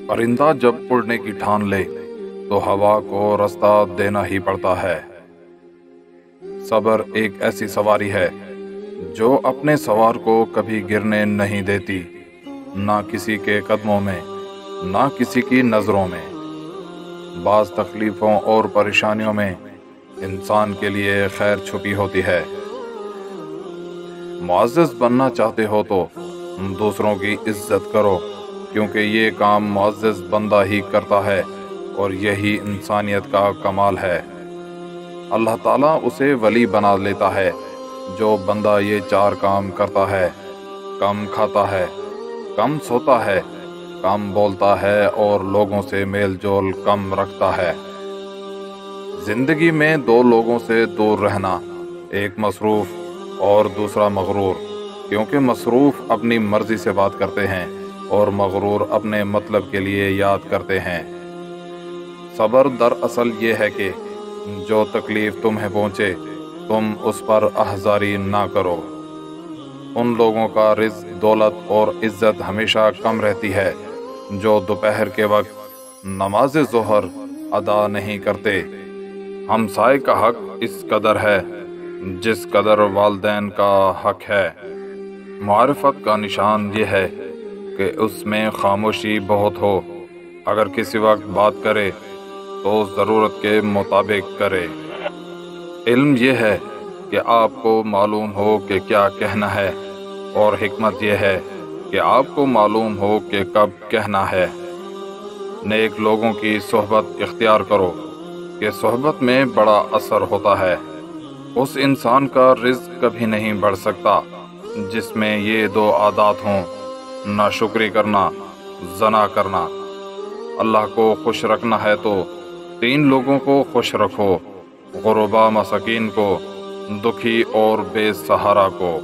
پرندہ جب اڑنے کی ٹھان لے تو ہوا کو راستہ دینا ہی پڑتا ہے۔ صبر ایک ایسی سواری ہے جو اپنے سوار کو کبھی گرنے نہیں دیتی، نہ کسی کے قدموں میں، نہ کسی کی نظروں میں۔ بعض تکلیفوں اور پریشانیوں میں انسان کے لیے خیر چھپی ہوتی ہے۔ معزز بننا چاہتے ہو تو دوسروں کی عزت کرو، کیونکہ یہ کام معزز بندہ ہی کرتا ہے اور یہی انسانیت کا کمال ہے۔ اللہ تعالیٰ اسے ولی بنا لیتا ہے جو بندہ یہ چار کام کرتا ہے: کم کھاتا ہے، کم سوتا ہے، کم بولتا ہے اور لوگوں سے میل جول کم رکھتا ہے۔ زندگی میں دو لوگوں سے دور رہنا، ایک مصروف اور دوسرا مغرور، کیونکہ مصروف اپنی مرضی سے بات کرتے ہیں اور مغرور اپنے مطلب کے لیے یاد کرتے ہیں۔ صبر دراصل یہ ہے کہ جو تکلیف تمہیں پہنچے تم اس پر احزاری نہ کرو۔ ان لوگوں کا رزق، دولت اور عزت ہمیشہ کم رہتی ہے جو دوپہر کے وقت نماز ظہر ادا نہیں کرتے۔ ہمسائے کا حق اس قدر ہے جس قدر والدین کا حق ہے۔ معرفت کا نشان یہ ہے کہ اس میں خاموشی بہت ہو، اگر کسی وقت بات کرے تو ضرورت کے مطابق کرے۔ علم یہ ہے کہ آپ کو معلوم ہو کہ کیا کہنا ہے، اور حکمت یہ ہے کہ آپ کو معلوم ہو کہ کب کہنا ہے۔ نیک لوگوں کی صحبت اختیار کرو کہ صحبت میں بڑا اثر ہوتا ہے۔ اس انسان کا رزق کبھی نہیں بڑھ سکتا جس میں یہ دو عادات ہوں: ناشکری کرنا، زنا کرنا۔ اللہ کو خوش رکھنا ہے تو تین لوگوں کو خوش رکھو: غربا، مساکین کو، دکھی اور بے سہارا کو۔